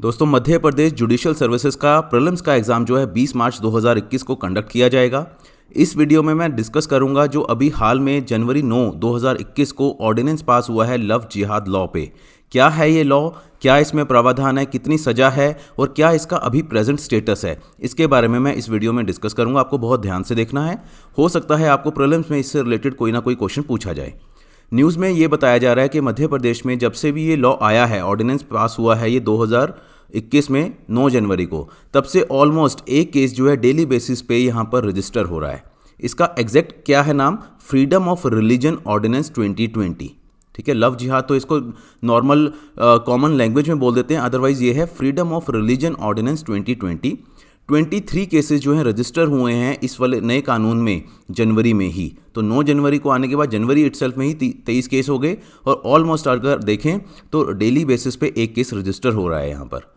दोस्तों, Madhya Pradesh judicial services का prelims का एग्ज़ाम जो है 20 मार्च 2021 को कंडक्ट किया जाएगा। इस वीडियो में मैं डिस्कस करूंगा जो अभी हाल में जनवरी 9 2021 को ऑर्डिनेंस पास हुआ है लव जिहाद लॉ पे। क्या है ये लॉ, क्या इसमें प्रावधान है, कितनी सज़ा है और क्या इसका अभी प्रेजेंट स्टेटस है, इसके बारे में मैं इस वीडियो में डिस्कस करूंगा। आपको बहुत ध्यान से देखना है, हो सकता है आपको प्रीलिम्स में इससे रिलेटेड कोई ना कोई क्वेश्चन पूछा जाए। न्यूज़ में ये बताया जा रहा है कि मध्य प्रदेश में जब से भी ये लॉ आया है, ऑर्डिनेंस पास हुआ है ये 2021 में 9 जनवरी को, तब से ऑलमोस्ट एक केस जो है डेली बेसिस पे यहाँ पर रजिस्टर हो रहा है। इसका एग्जैक्ट क्या है नाम, फ्रीडम ऑफ रिलीजन ऑर्डिनेंस 2020। ठीक है, लव जिहाद तो इसको नॉर्मल कॉमन लैंग्वेज में बोल देते हैं, अदरवाइज ये है freedom of religion ordinance 2020। 23 cases जो हैं रजिस्टर हुए हैं इस वाले नए कानून में जनवरी में ही। तो 9 जनवरी को आने के बाद जनवरी इटसेल्फ में ही 23 केस हो गए और ऑलमोस्ट अगर देखें तो डेली बेसिस पे एक केस रजिस्टर हो रहा है यहाँ पर।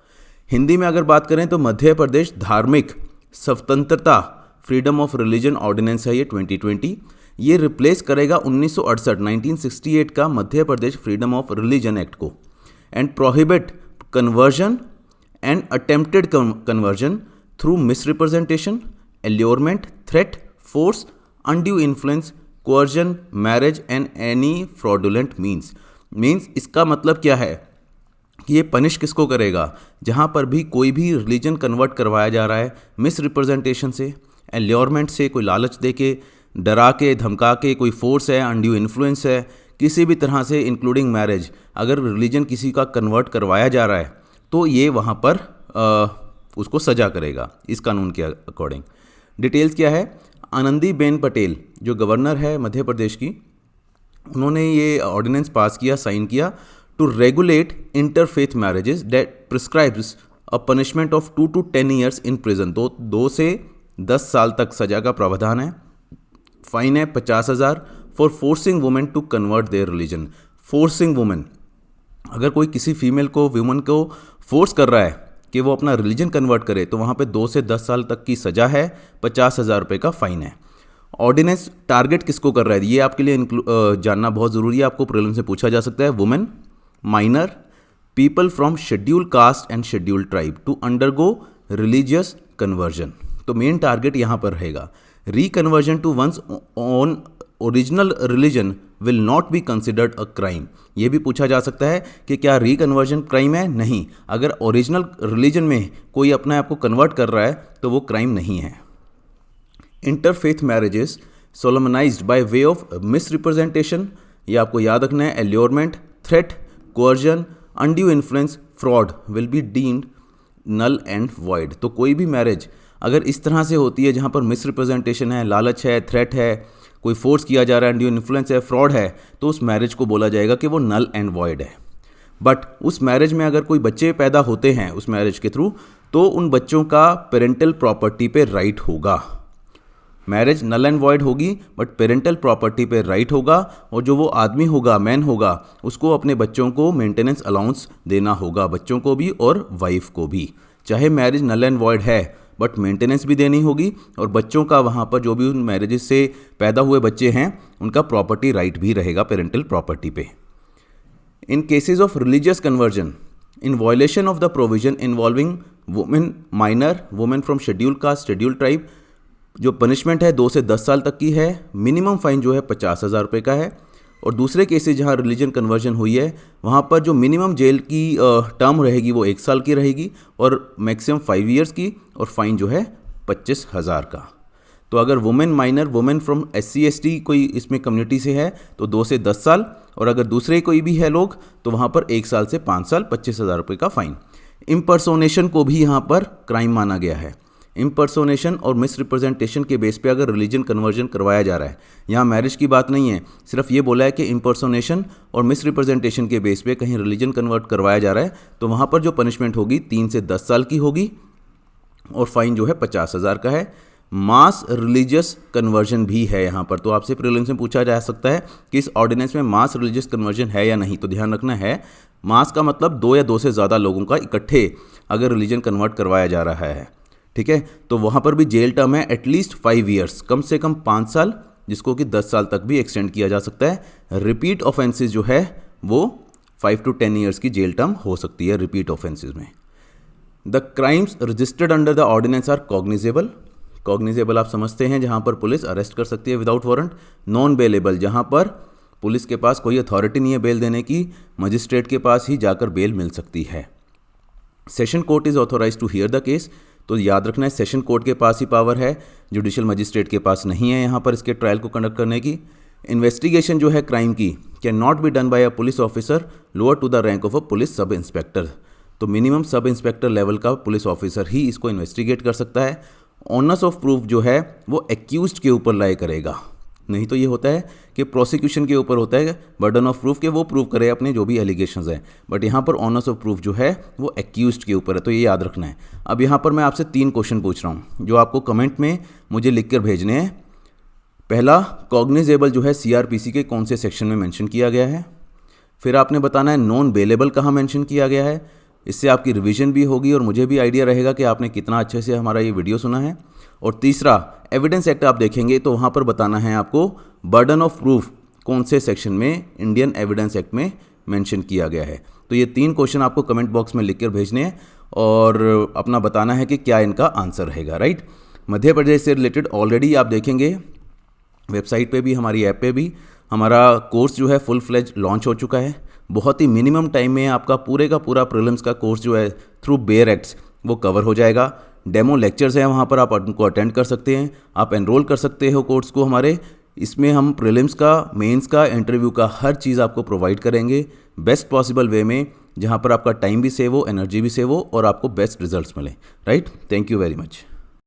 हिंदी में अगर बात करें तो मध्य प्रदेश धार्मिक स्वतंत्रता फ्रीडम ऑफ रिलीजन ऑर्डिनेंस है ये 2020। ये रिप्लेस करेगा 1968 का Madhya Pradesh freedom of religion act को and prohibit conversion and attempted conversion through misrepresentation, allurement, threat, force, undue influence, coercion, marriage and any fraudulent means इसका मतलब क्या है कि ये पनिश किसको करेगा, जहाँ पर भी कोई भी रिलीजन कन्वर्ट करवाया जा रहा है मिस रिप्रेजेंटेशन से, एल्योरमेंट से, कोई लालच दे के, डरा के, धमका के, कोई फोर्स है, अनड्यू इन्फ्लुएंस है, किसी भी तरह से इंक्लूडिंग मैरिज, अगर रिलीजन किसी का कन्वर्ट करवाया जा रहा है तो ये वहाँ पर उसको सजा करेगा इस कानून के अकॉर्डिंग। डिटेल्स क्या है, आनंदीबेन पटेल जो गवर्नर है मध्य प्रदेश की, उन्होंने ये ऑर्डिनेंस पास किया, साइन किया to regulate interfaith marriages that prescribes a punishment of 2 to 10 years in prison. तो 2 से 10 साल तक सजा का प्रावधान है। फाइन है 50,000 for forcing women to convert their religion. Forcing women, अगर कोई किसी फीमेल को, वुमन को फोर्स कर रहा है कि वो अपना रिलीजन कन्वर्ट करे तो वहाँ पे 2 से 10 साल तक की सज़ा है, 50,000 रुपये का फाइन है। ऑर्डिनेंस टारगेट किसको कर रहा है ये आपके लिए जानना बहुत ज़रूरी है, आपको प्रीलिम से पूछा जा सकता है। Women, minor, people from schedule caste and schedule tribe to undergo religious conversion. तो मेन टारगेट यहाँ पर रहेगा। Reconversion to one's own original religion will not be considered a crime. ये भी पूछा जा सकता है कि क्या रिकन्वर्जन क्राइम है? नहीं, अगर ओरिजिनल रिलीजन में कोई अपने आप को कन्वर्ट कर रहा है तो वो क्राइम नहीं है। Interfaith marriages solemnised by way of misrepresentation, ये आपको याद रखना है। Allurement, threat, coercion, undue influence, fraud will be deemed null and void. तो कोई भी मैरिज अगर इस तरह से होती है जहाँ पर मिस रिप्रेजेंटेशन है, लालच है, थ्रेट है, कोई फोर्स किया जा रहा है, अनड्यू इन्फ्लुएंस है, फ्रॉड है, तो उस मैरिज को बोला जाएगा कि वो नल एंड वॉइड है। बट उस मैरिज में अगर कोई बच्चे पैदा होते हैं उस मैरिज के थ्रू, तो उन बच्चों का पेरेंटल प्रॉपर्टी पे राइट होगा। मैरिज नल एंड वॉइड होगी बट पेरेंटल प्रॉपर्टी पे राइट होगा, और जो वो आदमी होगा, मैन होगा, उसको अपने बच्चों को मेंटेनेंस अलाउंस देना होगा, बच्चों को भी और वाइफ को भी। चाहे मैरिज नल एंड वॉइड है बट मेंटेनेंस भी देनी होगी, और बच्चों का वहाँ पर जो भी उन मैरिजेस से पैदा हुए बच्चे हैं उनका प्रॉपर्टी राइट भी रहेगा पेरेंटल प्रॉपर्टी पे। In cases of religious conversion in violation of the provision involving women minor, women from schedule caste, schedule tribe, जो पनिशमेंट है 2 से 10 साल तक की है। मिनिमम फाइन जो है 50,000 रुपये का है। और दूसरे केसेस जहाँ रिलीजन कन्वर्जन हुई है वहाँ पर जो मिनिमम जेल की टर्म रहेगी वो 1 साल की रहेगी और मैक्सिमम 5 ईयर्स की, और फाइन जो है 25,000 का। तो अगर women minor, women from SC ST कोई इसमें कम्युनिटी से है तो 2 से 10 साल, और अगर दूसरे कोई भी है लोग तो वहाँ पर 1 साल से 5 साल, 25,000 रुपये का फाइन। इम्पर्सोनेशन को भी यहाँ पर क्राइम माना गया है। इम्पर्सोनेशन और मिस रिप्रेजेंटेशन के बेस पे अगर रिलीजन कन्वर्जन करवाया जा रहा है, यहाँ मैरिज की बात नहीं है, सिर्फ ये बोला है कि इम्पर्सोनेशन और मिस रिप्रेजेंटेशन के बेस पे कहीं रिलीजन कन्वर्ट करवाया जा रहा है तो वहाँ पर जो पनिशमेंट होगी 3 से 10 साल की होगी, और फाइन जो है 50,000 का है। मास रिलीजियस कन्वर्जन भी है यहाँ पर, तो आपसे प्रीलिम्स में पूछा जा सकता है कि इस ऑर्डिनेंस में मास रिलीजियस कन्वर्जन है या नहीं। तो ध्यान रखना है, मास का मतलब 2 या 2 से ज़्यादा लोगों का इकट्ठे अगर रिलीजन कन्वर्ट करवाया जा रहा है। ठीक है, तो वहाँ पर भी जेल टर्म है एटलीस्ट 5 ईयर्स, कम से कम 5 साल, जिसको कि 10 साल तक भी एक्सटेंड किया जा सकता है। रिपीट ऑफेंसेस जो है वो 5 to 10 ईयर्स की जेल टर्म हो सकती है रिपीट ऑफेंसेस में। The crimes registered under the ordinance are cognizable. Cognizable आप समझते हैं जहाँ पर पुलिस अरेस्ट कर सकती है विदाउट वारंट। नॉन बेलेबल, जहाँ पर पुलिस के पास कोई अथॉरिटी नहीं है बेल देने की, मजिस्ट्रेट के पास ही जाकर बेल मिल सकती है। Session court is authorise to hear the case, तो याद रखना है सेशन कोर्ट के पास ही पावर है, जुडिशियल मजिस्ट्रेट के पास नहीं है यहाँ पर इसके ट्रायल को कंडक्ट करने की। इन्वेस्टिगेशन जो है क्राइम की can not be done by a police officer lower to the rank of a police sub inspector, तो मिनिमम सब इंस्पेक्टर लेवल का पुलिस ऑफिसर ही इसको इन्वेस्टिगेट कर सकता है। ऑनर्स ऑफ प्रूफ जो है वो एक्यूज्ड के ऊपर लाए करेगा, नहीं तो ये होता है कि प्रोसिक्यूशन के ऊपर होता है बर्डन ऑफ प्रूफ के वो प्रूव करे अपने जो भी एलिगेशंस हैं, बट यहाँ पर ऑनर्स ऑफ प्रूफ जो है वो एक्यूज्ड के ऊपर है, तो ये याद रखना है। अब यहाँ पर मैं आपसे 3 क्वेश्चन पूछ रहा हूँ जो आपको कमेंट में मुझे लिख कर भेजने हैं। पहला, कॉग्निजेबल जो है सीआरपीसी के कौन से सेक्शन में मेंशन किया गया है। फिर आपने बताना है नॉन बेलेबल कहाँ मेंशन किया गया है, इससे आपकी रिवीजन भी होगी और मुझे भी आइडिया रहेगा कि आपने कितना अच्छे से हमारा ये वीडियो सुना है। और तीसरा, एविडेंस एक्ट आप देखेंगे तो वहाँ पर बताना है आपको बर्डन ऑफ प्रूफ कौन से सेक्शन में इंडियन एविडेंस एक्ट में मेंशन किया गया है। तो ये 3 क्वेश्चन आपको कमेंट बॉक्स में लिख कर भेजने हैं और अपना बताना है कि क्या इनका आंसर रहेगा, राइट। मध्य प्रदेश से रिलेटेड ऑलरेडी आप देखेंगे वेबसाइट पे भी, हमारी ऐप पे भी हमारा कोर्स जो है फुल फ्लेज लॉन्च हो चुका है। बहुत ही मिनिमम टाइम में आपका पूरे का पूरा प्रीलिम्स का कोर्स जो है थ्रू बेयर एक्ट्स वो कवर हो जाएगा। डेमो लेक्चर्स हैं वहाँ पर, आप उनको अटेंड कर सकते हैं, आप एनरोल कर सकते हो कोर्स को हमारे। इसमें हम प्रीलिम्स का, मेंस का, इंटरव्यू का हर चीज़ आपको प्रोवाइड करेंगे बेस्ट पॉसिबल वे में, जहाँ पर आपका टाइम भी सेव हो, एनर्जी भी सेव हो और आपको बेस्ट रिजल्ट्स मिले, right. Thank you very much.